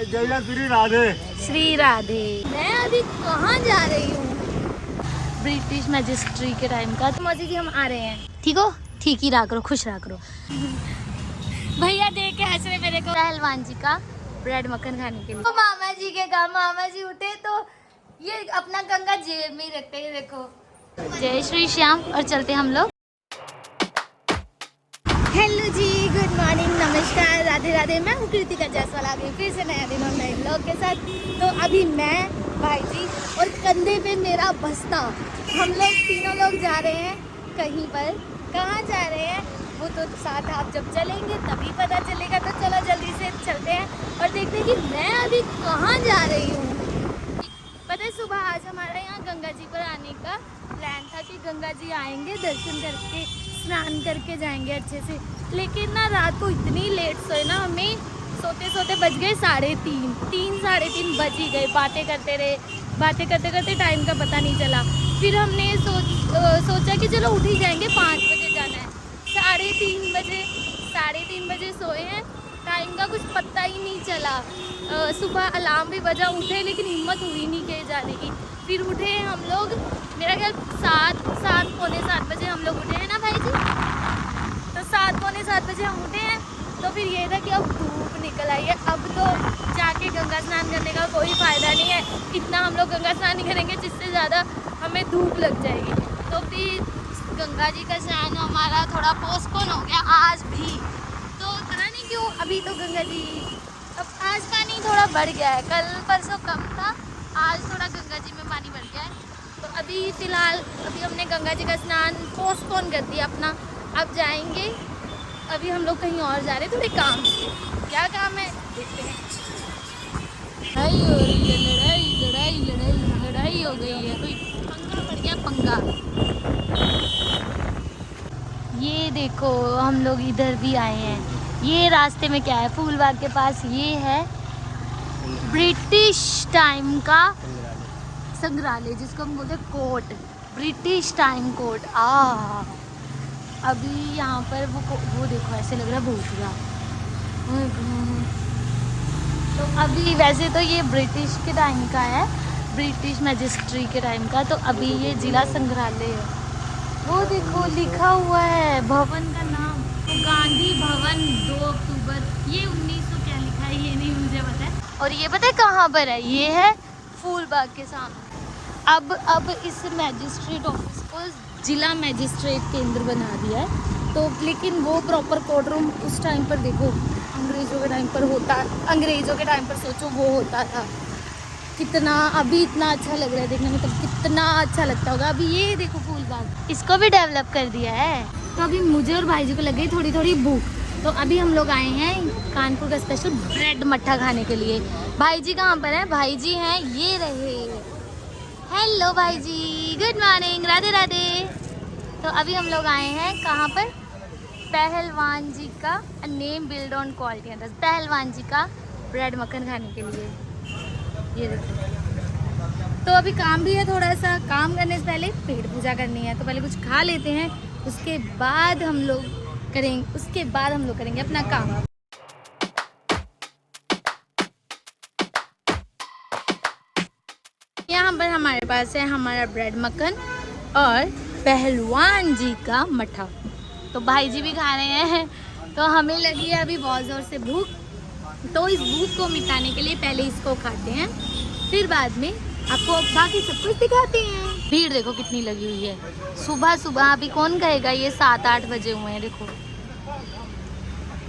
श्री राधे। श्री राधे। मैं अभी कहाँ जा रही हूँ? ब्रिटिश मैजिस्ट्री के टाइम का। तो मौसी जी हम आ रहे हैं। ठीक हो? ठीक ही रहा करो, खुश रहा करो। भैया देख के हंस रहे मेरे को। पहलवान जी का ब्रेड मक्खन खाने के लिए। तो मामा जी के काम, मामा जी उठे तो ये अपना गंगा जेब में ही रखते हैं। देखो, जय श्री श्याम। और चलते हम लोग। हेलो जी, गुड मॉर्निंग, नमस्कार, राधे राधे। मैं हूँ कृतिका जायसवाल, आ गई फिर से नया दिन और नए ब्लॉग के साथ। तो अभी मैं, भाई जी और कंधे पे मेरा बस्ता, हम लोग तीनों लोग जा रहे हैं कहीं पर। कहाँ जा रहे हैं वो तो साथ आप जब चलेंगे तभी पता चलेगा। तो चलो जल्दी से चलते हैं और देखते हैं कि मैं अभी कहाँ जा रही हूँ। पता है, सुबह आज हमारे यहाँ गंगा जी पर आने का प्लान था कि गंगा जी आएंगे, दर्शन करके स्नान करके जाएंगे अच्छे से। लेकिन ना रात को इतनी लेट सोए ना, हमें सोते सोते बज गए 3:30 साढ़े 3 बज ही गए। बातें करते रहे, बातें करते करते टाइम का पता नहीं चला। फिर हमने सोचा कि चलो उठ ही जाएंगे, 5 बजे जाना है। 3:30 बजे सोए हैं, टाइम का कुछ पता ही नहीं चला। सुबह अलार्म भी बजा, उठे लेकिन हिम्मत हुई नहीं कहीं जाने की। फिर उठे हम लोग, मेरा ख्याल 7 पौने 7 बजे हम लोग उठे हैं ना भाई जी। तो 7 पौने 7 बजे हम उठे हैं। तो फिर ये था कि अब धूप निकल आई है, अब तो जाके गंगा स्नान करने का कोई फ़ायदा नहीं है। इतना हम लोग गंगा स्नान नहीं करेंगे जिससे ज़्यादा हमें धूप लग जाएगी। तो फिर गंगा जी का स्नान हमारा थोड़ा पोस्टपोन हो गया आज भी। तो पता नहीं क्यों अभी तो गंगा जी, अब आज पानी थोड़ा बढ़ गया है, कल परसों कम था, आज थोड़ा गंगा जी में पानी बढ़ गया है। तो अभी फ़िलहाल अभी हमने गंगा जी का स्नान पोस्टपोन कर दिया अपना। अब जाएंगे, अभी हम लोग कहीं और जा रहे हैं थोड़े काम से। क्या काम है देखते हैं। लड़ाई हो रही है, लड़ाई हो गई है, कोई पंगा पड़ गया, पंगा। ये देखो हम लोग इधर भी आए हैं। ये रास्ते में क्या है, फूलबाग के पास ये है ब्रिटिश टाइम का संग्रहालय, जिसको हम बोलते हैं कोर्ट, ब्रिटिश टाइम कोर्ट। अभी यहाँ पर वो देखो, ऐसे लग रहा है भूतिया। तो अभी वैसे तो ये ब्रिटिश के टाइम का है, ब्रिटिश मैजिस्ट्री के टाइम का। तो अभी ये जिला संग्रहालय है। वो देखो लिखा हुआ है भवन का नाम, तो गांधी भवन 2 अक्टूबर। ये 1900 क्या लिखा है ये नहीं मुझे पता है। और ये पता है कहाँ पर है, ये है फूलबाग के सामने। अब इस मैजिस्ट्रेट ऑफिस को जिला मैजिस्ट्रेट केंद्र बना दिया है। तो लेकिन वो प्रॉपर कोर्ट रूम उस टाइम पर देखो, अंग्रेज़ों के टाइम पर होता, अंग्रेज़ों के टाइम पर सोचो वो होता था कितना। अभी इतना अच्छा लग रहा है देखने में, तब कितना अच्छा लगता होगा। अभी ये देखो फूलबाग, इसको भी डेवलप कर दिया है। तो अभी मुझे और भाई जी को लग गई थोड़ी थोड़ी भूख। तो अभी हम लोग आए हैं कानपुर का स्पेशल ब्रेड मट्ठा खाने के लिए। भाई जी कहाँ पर है? भाई जी हैं ये रहे। हेलो भाई जी, गुड मॉर्निंग, राधे राधे। तो अभी हम लोग आए हैं कहाँ पर? पहलवान जी का नेम बिल्ड ऑन क्वालिटी, पहलवान जी का ब्रेड मक्खन खाने के लिए। ये देखो, तो अभी काम भी है थोड़ा सा। काम करने से पहले पेट पूजा करनी है, तो पहले कुछ खा लेते हैं, उसके बाद हम लोग करेंगे अपना काम। यहाँ पर हमारे पास है हमारा ब्रेड मक्खन और पहलवान जी का मट्ठा। तो भाई जी भी खा रहे हैं। तो हमें लगी है अभी बहुत ज़ोर से भूख। तो इस भूख को मिटाने के लिए पहले इसको खाते हैं, फिर बाद में आपको बाकी सब कुछ दिखाते हैं। भीड़ देखो कितनी लगी हुई है सुबह सुबह। अभी कौन कहेगा, ये 7-8 बजे हुए हैं। देखो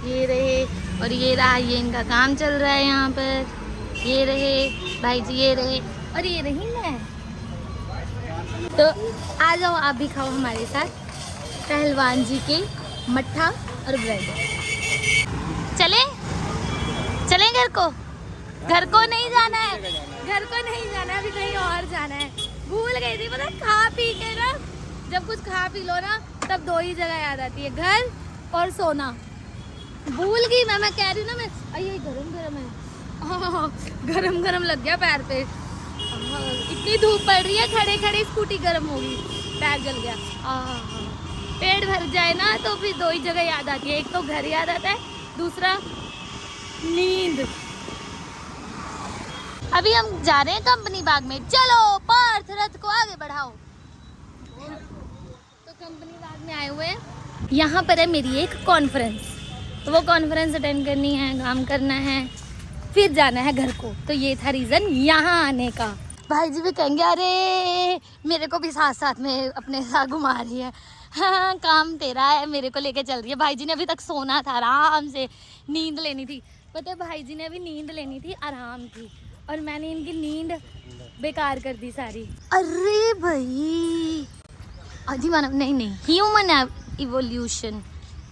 ये रहे और ये रहा, ये इनका काम चल रहा है यहाँ पर। ये रहे भाई जी, ये रहे और ये रही मैं। तो आ जाओ आप भी खाओ हमारे साथ पहलवान जी के मट्ठा और ब्रेड। चलें घर को नहीं जाना है, अभी कहीं और जाना है। भूल गई थी पता, खा पी के ना, जब कुछ खा पी लो ना तब 2 ही जगह याद आती है, घर और सोना। भूल गई मैं कह रही हूँ ना, मैं ये गरम है, गरम लग गया पैर पे। इतनी धूप पड़ रही है, खड़े खड़े स्कूटी गर्म होगी, पैर जल गया। पेट भर जाए ना तो फिर 2 ही जगह याद आती है, एक तो घर याद आता है, दूसरा नींद। अभी हम जा रहे हैं कंपनी बाग में। चलो पार्थ रथ को आगे बढ़ाओ। तो कंपनी बाग में आए हुए हैं, यहाँ पर है मेरी एक कॉन्फ्रेंस, तो वो कॉन्फ्रेंस अटेंड करनी है, काम करना है, फिर जाना है घर को। तो ये था रीज़न यहाँ आने का। भाई जी भी कहेंगे अरे मेरे को भी साथ साथ में अपने साथ घुमा रही है। हाँ काम तेरा है, मेरे को लेके चल रही है। भाई जी ने अभी तक सोना था, आराम से नींद लेनी थी। पता है भाई जी ने अभी नींद लेनी थी आराम की, और मैंने इनकी नींद बेकार कर दी सारी। अरे भाई अधिमानव नहीं, ह्यूमन इवोल्यूशन।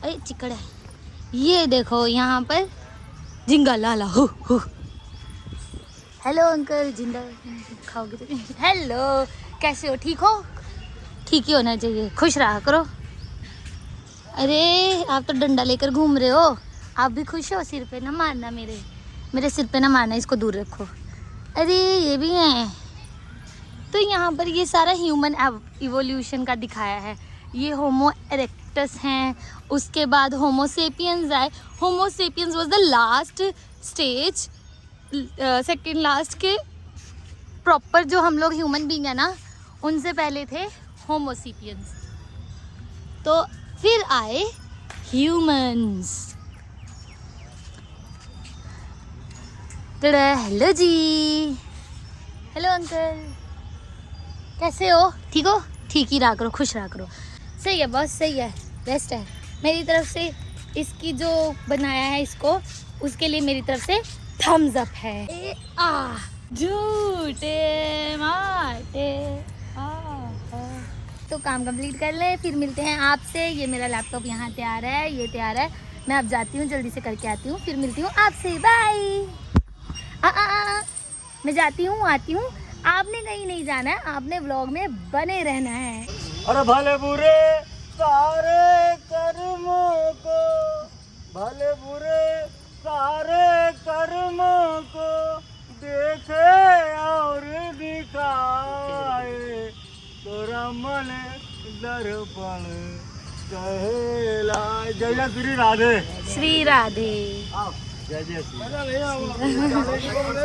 अरे चिकड़ है ये, देखो यहाँ पर झिंगा लाला हो। हेलो अंकल, जिंदा खाओगे तो? हेलो कैसे हो, ठीक हो? ठीक ही होना चाहिए, खुश रहा करो। अरे आप तो डंडा लेकर घूम रहे हो, आप भी खुश हो? सिर पे ना मारना, मेरे सिर पे ना मारना, इसको दूर रखो। अरे ये भी हैं। तो यहाँ पर ये सारा ह्यूमन इवोल्यूशन का दिखाया है। ये होमो इरेक्टस हैं, उसके बाद होमो सेपियंस आए। Homo sapiens was the last stage, second last के प्रॉपर जो हम लोग ह्यूमन बीइंग है ना, उनसे पहले थे होमो सेपियंस। तो फिर आए ह्यूमंस। हेलो जी, हेलो अंकल, कैसे हो? ठीक हो? ठीक ही रहा करो, खुश रहा करो। सही है बॉस, सही है, बेस्ट है। मेरी तरफ से इसकी जो बनाया है इसको, उसके लिए मेरी तरफ से थम्स अप है। झूठे माटे तो काम कंप्लीट कर ले, फिर मिलते हैं आपसे। ये मेरा लैपटॉप यहाँ तैयार है, ये तैयार है। मैं अब जाती हूँ, जल्दी से करके आती हूँ, फिर मिलती हूँ आपसे। बाय। मैं जाती हूँ, आती हूँ। आपने कहीं नहीं जाना है, आपने व्लॉग में बने रहना है। अरे भले बुरे सारे कर्मों को, भले बुरे सारे कर्मों को देखे और दिखाए, तोरा मन दर्पण कहलाए। जय जय श्री राधे। श्री राधे। जय जय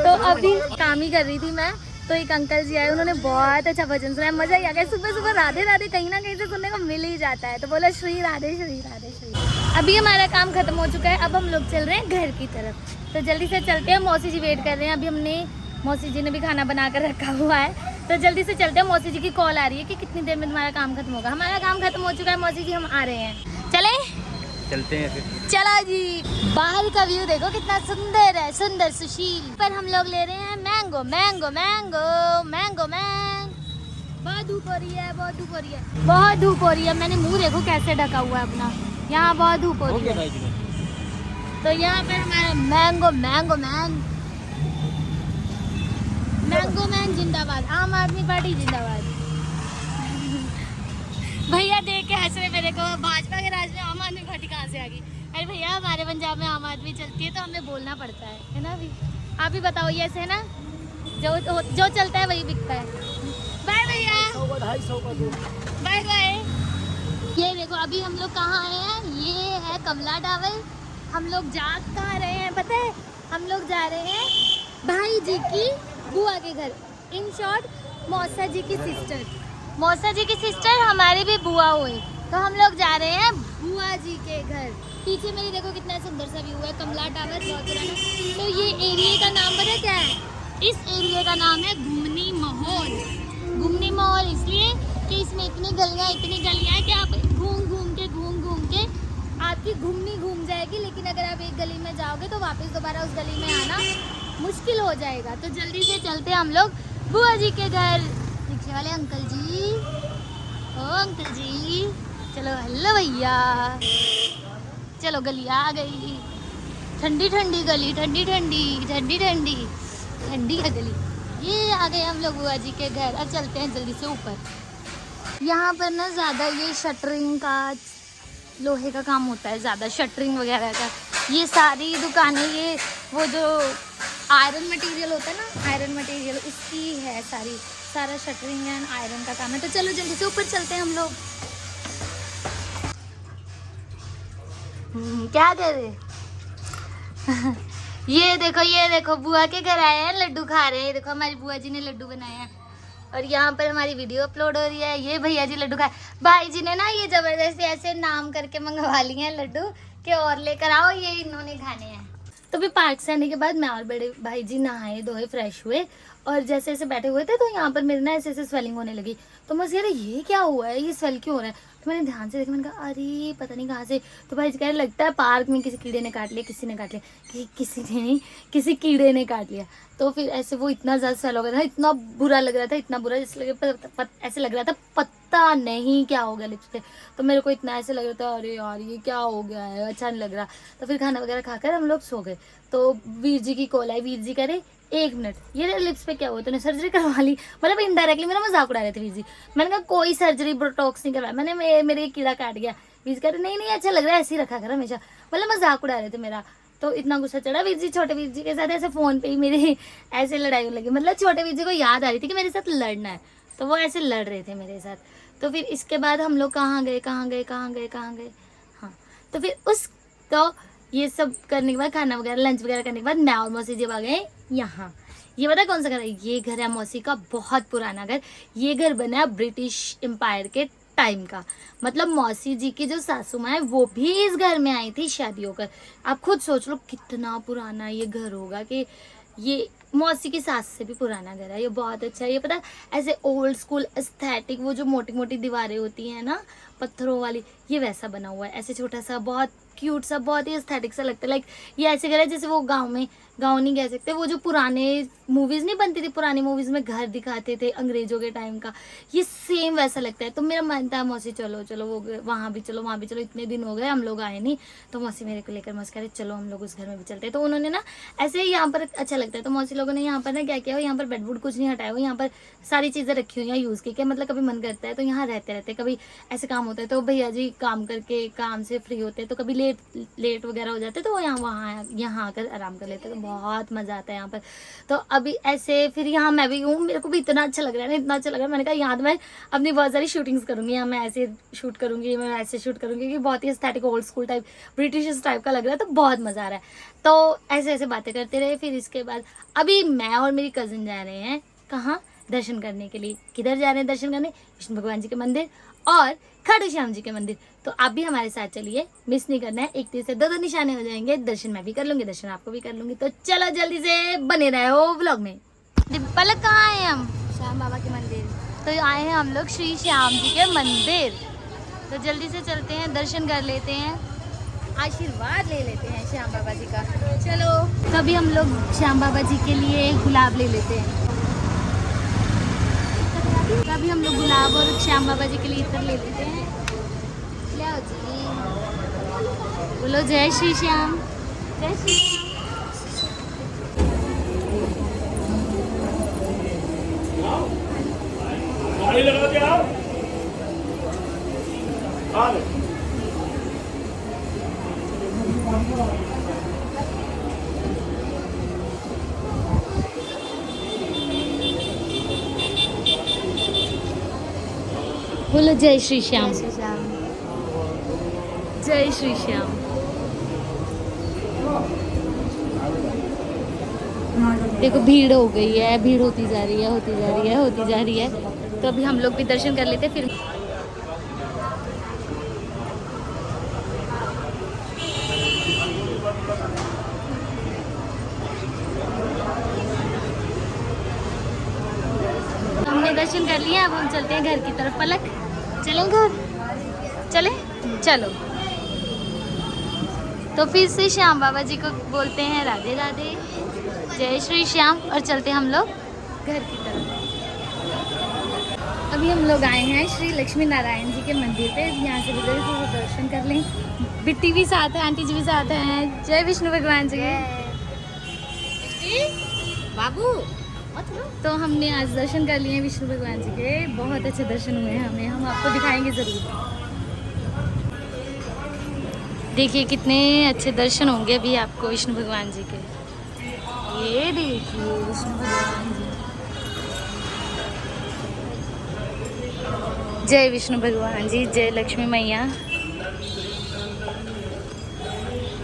तो अभी काम ही कर रही थी मैं, तो एक अंकल जी आए, उन्होंने बहुत अच्छा भजन सुनाया, मजा ही आ गया। सुबह सुबह राधे राधे कहीं ना कहीं से सुनने को मिल ही जाता है, तो बोला श्री राधे श्री राधे श्री। अभी हमारा काम खत्म हो चुका है, अब हम लोग चल रहे हैं घर की तरफ। तो जल्दी से चलते हैं, मौसी जी वेट कर रहे हैं। अभी हमने, मौसी जी ने भी खाना बना कर रखा हुआ है, तो जल्दी से चलते हैं। मौसी जी की कॉल आ रही है कि कितनी देर में तुम्हारा काम खत्म होगा। हमारा काम खत्म हो चुका है मौसी जी, हम आ रहे हैं। चले चलते हैं फिर। चला जी। बाहर का व्यू देखो कितना सुंदर है, सुंदर सुशील। पर हम लोग ले रहे हैं मैंगो मैंगो मैंगो मैंगो बहुत धूप हो रही है, बहुत धूप हो रही है, बहुत धूप हो रही है। मैंने मुंह देखो कैसे ढका हुआ है अपना, यहाँ बहुत धूप हो रही है। तो यहाँ पर हमारा मैंगो मैंगो मैन जिंदाबाद, आम आदमी पार्टी जिंदाबाद। भैया देख के हंस रहे मेरे को, भाजपा के राज में आम आदमी पार्टी कहाँ से आ गई? अरे भैया हमारे पंजाब में आम आदमी चलती है, तो हमें बोलना पड़ता है ना। अभी आप ही बताओ, ये ऐसे है ना, जो चलता है वही बिकता है। बाय भैया, 250 का दो। Bye bye. ये देखो अभी हम लोग कहाँ आए हैं, ये है कमला टावर। हम लोग जा कहाँ रहे हैं पता है? हम लोग जा रहे हैं भाई जी की बुआ के घर, इन शॉर्ट मौसा जी की सिस्टर। मौसा जी की सिस्टर हमारे भी बुआ हुए, तो हम लोग जा रहे हैं बुआ जी के घर। पीछे मेरी देखो कितना सुंदर सा व्यू है, कमला टावर बहुत पुराना। तो ये एरिया का नाम पता क्या है? इस एरिया का नाम है घुमनी महल। घुमनी महल इसलिए कि इसमें इतनी गलियाँ हैं कि आप घूम घूम के आपकी घुमनी घूम जाएगी। लेकिन अगर आप एक गली में जाओगे तो वापस दोबारा उस गली में आना मुश्किल हो जाएगा। तो जल्दी से चलते हैं हम लोग बुआ जी के घर। रिक्शे वाले अंकल जी, ओ अंकल जी, चलो। हेलो भैया, चलो। गली आ गई, ठंडी ठंडी गली, ठंडी है गली। ये आ गए हम लोग बुआ जी के घर। अब चलते हैं जल्दी से ऊपर। यहाँ पर ना ज़्यादा ये शटरिंग का, लोहे का काम होता है ज़्यादा, शटरिंग वगैरह का। ये सारी दुकानें, ये वो जो आयरन मटेरियल होता है ना, आयरन मटेरियल, उसकी है सारा शटरिंग एंड आयरन का काम है। तो चलो जल्दी से ऊपर चलते हैं हम लोग। क्या कर रहे ये देखो बुआ के घर आए हैं, लड्डू खा रहे हैं। देखो हमारी बुआ जी ने लड्डू बनाए हैं और यहाँ पर हमारी वीडियो अपलोड हो रही है। ये भैया जी लड्डू खाए, भाई जी ने ना ये जबरदस्ती ऐसे नाम करके मंगवा लिए हैं लड्डू कि और लेकर आओ, ये इन्होंने खाने हैं। तो फिर पार्क से आने के बाद मैं और बड़े भाई जी नहाए धोए फ्रेश हुए और जैसे जैसे बैठे हुए थे तो यहाँ पर मेरे ना ऐसे ऐसे स्वेलिंग होने लगी। तो मैं यार ये क्या हुआ है, ये स्वेल क्यों हो रहा है। तो मैंने ध्यान से देखा, मैंने कहा अरे पता नहीं कहाँ से। तो भाई जी कह रहे लगता है पार्क में किसी कीड़े ने काट लिया, किसी ने काट लिया। किसी ने नहीं, किसी कीड़े ने काट लिया। तो फिर ऐसे वो इतना ज़्यादा स्वेल हो गया था, इतना बुरा लग रहा था, इतना बुरा जैसे ऐसे लग रहा था पता नहीं क्या हो गया लिप्स पे। तो मेरे को इतना ऐसे लग रहा था अरे यार ये क्या हो गया है, अच्छा नहीं लग रहा। तो फिर खाना वगैरह खाकर हम लोग सो गए। तो वीर जी की कॉल आई, वीर जी करे 1 मिनट ये लिप्स पे क्या हुआ, तूने सर्जरी करवा ली। मतलब इनडायरेक्टली मेरा मजाक उड़ा रहे थे वीर जी। मैंने कहा कोई सर्जरी बोटॉक्स नहीं करवाया मैंने, मेरे कीड़ा काट गया। वीर कह रहे नहीं अच्छा लग रहा है, ऐसे ही रखा कर हमेशा। मतलब मजाक उड़ा रहे थे मेरा। तो इतना गुस्सा चढ़ा वीर जी, छोटे वीर जी के साथ ऐसे फोन पे ही मेरी ऐसे लड़ाई होने लगी। मतलब छोटे वीर जी को याद आ रही थी कि मेरे साथ लड़ना है, तो वो ऐसे लड़ रहे थे मेरे साथ। तो फिर इसके बाद हम लोग कहाँ गए। हाँ तो फिर तो ये सब करने के बाद खाना वगैरह लंच वगैरह करने के बाद मैं और मौसी जी आ गए यहाँ। ये पता कौन सा घर है, ये घर है मौसी का बहुत पुराना घर। ये घर बना है ब्रिटिश एम्पायर के टाइम का। मतलब मौसी जी की जो सासू माँ है वो भी इस घर में आई थी शादी होकर। आप खुद सोच लो कितना पुराना ये घर होगा, कि ये मौसी की सास से भी पुराना घर है। ये बहुत अच्छा है। ये पता ऐसे ओल्ड स्कूल एस्थेटिक, वो जो मोटी मोटी दीवारें होती हैं ना पत्थरों वाली, ये वैसा बना हुआ है। ऐसे छोटा सा बहुत क्यूट सा, बहुत ही एस्थेटिक सा लगता है। लाइक ये ऐसे घर है जैसे वो गाँव नहीं कह सकते, वो जो पुराने मूवीज नहीं बनती थी, पुरानी मूवीज में घर दिखाते थे अंग्रेजों के टाइम का, ये सेम वैसा लगता है। तो मेरा मन था मौसी चलो वो वहाँ भी चलो। इतने दिन हो गए हम लोग आए नहीं, तो मौसी मेरे को लेकर मौसी कह रहे चलो हम लोग उस घर में भी चलते हैं। तो उन्होंने ना ऐसे यहाँ पर अच्छा लगता है, तो मौसी लोगों ने यहाँ पर ना क्या किया, यहाँ पर बेडवुड कुछ नहीं हटाया हो, यहाँ पर सारी चीज़ें रखी हुई हैं यूज़ की। क्या मतलब कभी मन करता है तो यहाँ रहते कभी ऐसे काम होता है तो भैया जी काम करके काम से फ्री होते हैं, तो कभी लेट वगैरह हो जाते तो यहाँ आकर आराम कर लेते, तो बहुत मज़ा आता है यहाँ पर। तो अभी ऐसे फिर यहाँ मैं भी हूँ, मेरे को भी इतना अच्छा लग रहा है ना, इतना अच्छा लग रहा है। मैंने कहा यहाँ तो मैं अपनी बहुत सारी शूटिंग्स करूँगी, यहाँ मैं ऐसे शूट करूँगी, मैं ऐसे शूट करूँगी, क्योंकि बहुत ही aesthetic old school type British type का लग रहा है, तो बहुत मज़ा आ रहा है। तो ऐसे ऐसे बातें करते रहे। फिर इसके बाद अभी मैं और मेरी कज़न जा रहे हैं कहाँ, दर्शन करने के लिए। किधर जा रहे हैं दर्शन करने, विष्णु भगवान जी के मंदिर और खाटू श्याम जी के मंदिर। तो आप भी हमारे साथ चलिए, मिस नहीं करना है। 1 तीर से 2 निशाने हो जाएंगे, दर्शन मैं भी कर लूंगी, दर्शन आपको भी कर लूंगी। तो चलो जल्दी से बने रहो व्लॉग में। पलक कहाँ आए हम, श्याम बाबा के मंदिर। तो आए हैं हम लोग श्री श्याम जी के मंदिर। तो जल्दी से चलते हैं, दर्शन कर लेते हैं, आशीर्वाद ले लेते हैं श्याम बाबा जी का। चलो तो अभी हम लोग श्याम बाबा जी के लिए गुलाब ले लेते हैं। अभी हम लोग गुलाब और श्याम बाबा जी के लिए इतर ले लेते हैं। लियाओ जी, बोलो जय श्री श्याम, जय श्री श्याम। गाड़ी लगा के आओ। बोलो जय श्री श्याम, जय श्री श्याम। जय श्री श्याम। देखो भीड़ हो गई है, भीड़ होती जा रही है। तो अभी हम लोग भी दर्शन कर लेते फिर। हमने दर्शन कर लिया, अब हम चलते हैं घर की तरफ। पलक चलें घर, चलो। तो फिर से श्याम बाबा जी को बोलते हैं राधे राधे, जय श्री श्याम, और चलते हम लोग घर की तरफ। अभी हम लोग आए हैं श्री लक्ष्मी नारायण जी के मंदिर पे। यहाँ से गुजरे तो दर्शन कर लें। बिट्टी भी साथ है, आंटी जी भी साथ हैं। जय विष्णु भगवान जी। बाबू तो हमने आज दर्शन कर लिए विष्णु भगवान जी के, बहुत अच्छे दर्शन हुए हैं हमें, हम आपको दिखाएंगे ज़रूर। देखिए कितने अच्छे दर्शन होंगे अभी आपको विष्णु भगवान जी के। ये देखिए विष्णु भगवान जी, जय विष्णु भगवान जी, जय लक्ष्मी मैया।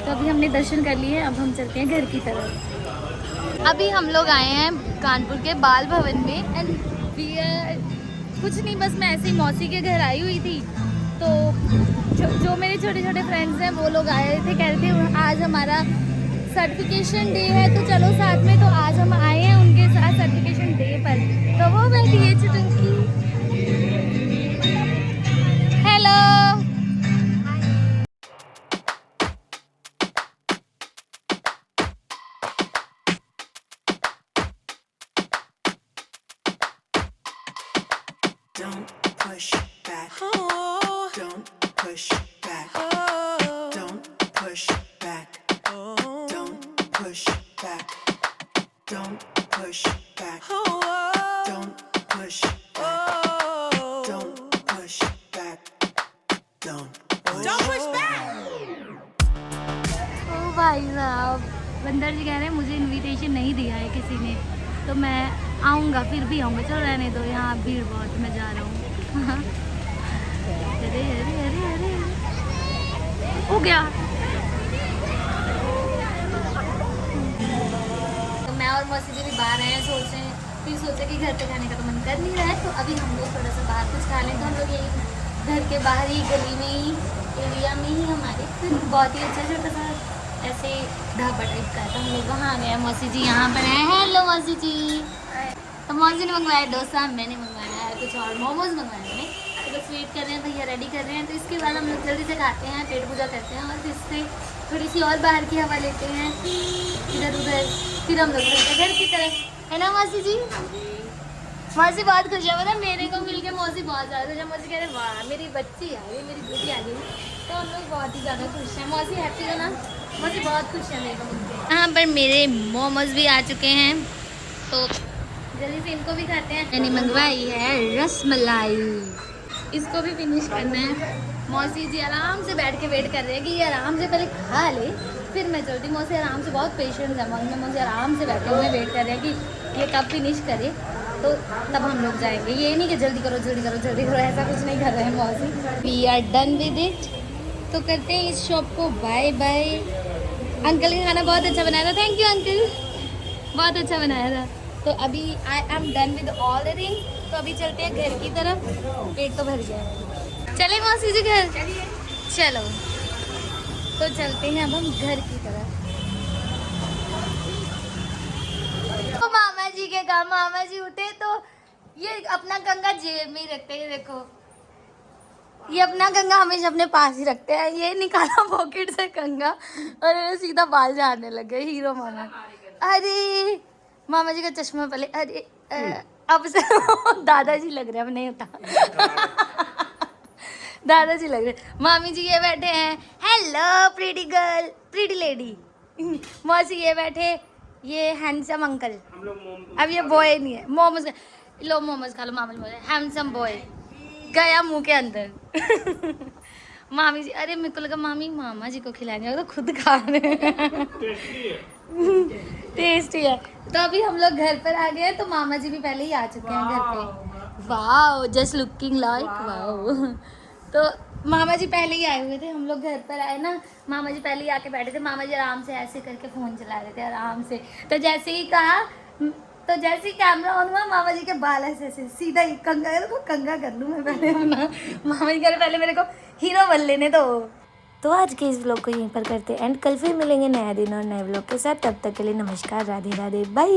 तो तो अभी हमने दर्शन कर लिए, अब हम चलते हैं घर की तरफ। अभी हम लोग आए हैं कानपुर के बाल भवन में एंड कुछ नहीं, बस मैं ऐसे ही मौसी के घर आई हुई थी, तो जो मेरे छोटे छोटे फ्रेंड्स हैं वो लोग आए थे, कह रहे थे आज हमारा सर्टिफिकेशन डे है तो चलो साथ में, तो आज हम आए हैं उनके साथ सर्टिफिकेशन डे पर। तो वो बैठी है Chutki. Hello, Don't push back. Don't push back. Don't push back. Don't push back. Don't push back. Don't push back. Don't push back. Don't push back. ओ भाई साहब, बंदर जी कह रहे हैं मुझे इनविटेशन नहीं दिया है किसी ने, तो मैं आऊँगा, फिर भी आऊँगा। चलो रहने दो, यहाँ भीड़ बहुत, मैं जा रहा हूँ। अरे अरे अरे अरे हो गया। तो मैं और मौसी जी भी बाहर आए हैं, सोच रहे हैं, फिर सोचे कि घर पे खाने का तो मन कर नहीं रहा है, तो अभी हम लोग थोड़ा सा बाहर कुछ खा लें। तो हम लोग यही घर के बाहर ही गली में ही एरिया में ही हमारे बहुत ही अच्छा छोटा सा ऐसे ढाबा टाइप का है, तो हम लोग वहाँ गए हैं। मौसी जी यहाँ पर हैं। हेलो मौसी जी। तो मौसी ने मंगवाया डोसा, मैंने मंगवाया है कुछ और मोमोज मंगवाए मैंने, तो बस वेट कर रहे हैं, भैया रेडी कर रहे हैं। तो इसके बाद हम लोग जल्दी से खाते हैं, पेट पूजा करते हैं और फिर से थोड़ी सी और बाहर की हवा लेते हैं इधर उधर, फिर हम लोग चलते हैं घर की तरफ। है ना मौसी जी? मौसी बहुत खुश है, मतलब मेरे को मिल के मौसी बहुत ज़्यादा खुश है। मौसी कह रहे वाह मेरी बच्ची आ गई, मेरी बेटी आ गई, तो हम लोग बहुत ही ज़्यादा खुश हैं। मौसी हैप्पी हो ना? मौसी बहुत खुश है मेरे को मिल के। यहाँ पर मेरे मोमोज भी आ चुके हैं, तो जल्दी से इनको भी खाते हैं। मैंने मंगवाई है रसमलाई, इसको भी फिनिश करना है। मौसी जी आराम से बैठ के वेट कर रहे हैं कि ये आराम से पहले खा ले, फिर मैं चलती। मौसी आराम से, बहुत पेशेंस है मौसी आराम से बैठे हुए वेट कर रहे हैं कि ये कब फिनिश करे, तो तब हम लोग जाएंगे। ये नहीं कि जल्दी करो जल्दी करो जल्दी करो, ऐसा कुछ नहीं कर रहे हैं मौसी। We are done with it, तो करते हैं इस शॉप को बाय बाय। अंकल का खाना बहुत अच्छा बनाया था, थैंक यू अंकल, बहुत अच्छा बनाया था। तो अभी I am done with all the thing, तो अभी चलते हैं घर की तरफ, पेट तो भर गया है। चले मौसी जी घर? चलो, तो चलते हैं अब हम घर की तरफ। तो मामा जी के काम, मामा जी उठे तो ये अपना कंगा जेब में ही रखते हैं। देखो ये अपना कंगा हमेशा अपने पास ही रखते हैं। ये निकाला पॉकेट से कंगा और सीधा बाल झाड़ने लगे हीरो मामा। अरे मामा जी का चश्मा पहले, अरे अब से दादाजी लग रहे हैं, अब नहीं होता। दादाजी लग रहे। मामी जी ये बैठे हैं, hello pretty girl, pretty lady. मौसी ये बैठे, ये हैंडसम अंकल। अब ये बॉय नहीं है, मोमोज लो, मोमोज खा लो। मामा जी बोले हैंडसम बॉय, गया मुंह के अंदर। मामी जी, अरे मेरे को लगा मामी मामा जी को खिलाने, तो खुद खा रहे हैं। टेस्टी है। तो अभी हम लोग घर पर आ गए हैं, तो मामा जी भी पहले ही आ चुके हैं घर पे। Wow, just looking like wow. तो मामा जी पहले ही आए हुए थे, हम लोग घर पर आए ना, मामा जी पहले ही आके बैठे थे। मामा जी आराम से ऐसे करके फ़ोन चला रहे थे आराम से। तो जैसे ही कहा, तो जैसे ही कैमरा ऑन हुआ, मामा जी के बाल ऐसे ऐसे सीधा ही कंगा कर लूँ मैं पहले अपना। मामा जी कह रहे पहले मेरे को हीरो बन लेने दो। तो आज के इस व्लॉग को यहीं पर करते हैं एंड कल फिर मिलेंगे नया दिन और नए व्लॉग के साथ। तब तक के लिए नमस्कार, राधे राधे, बाय।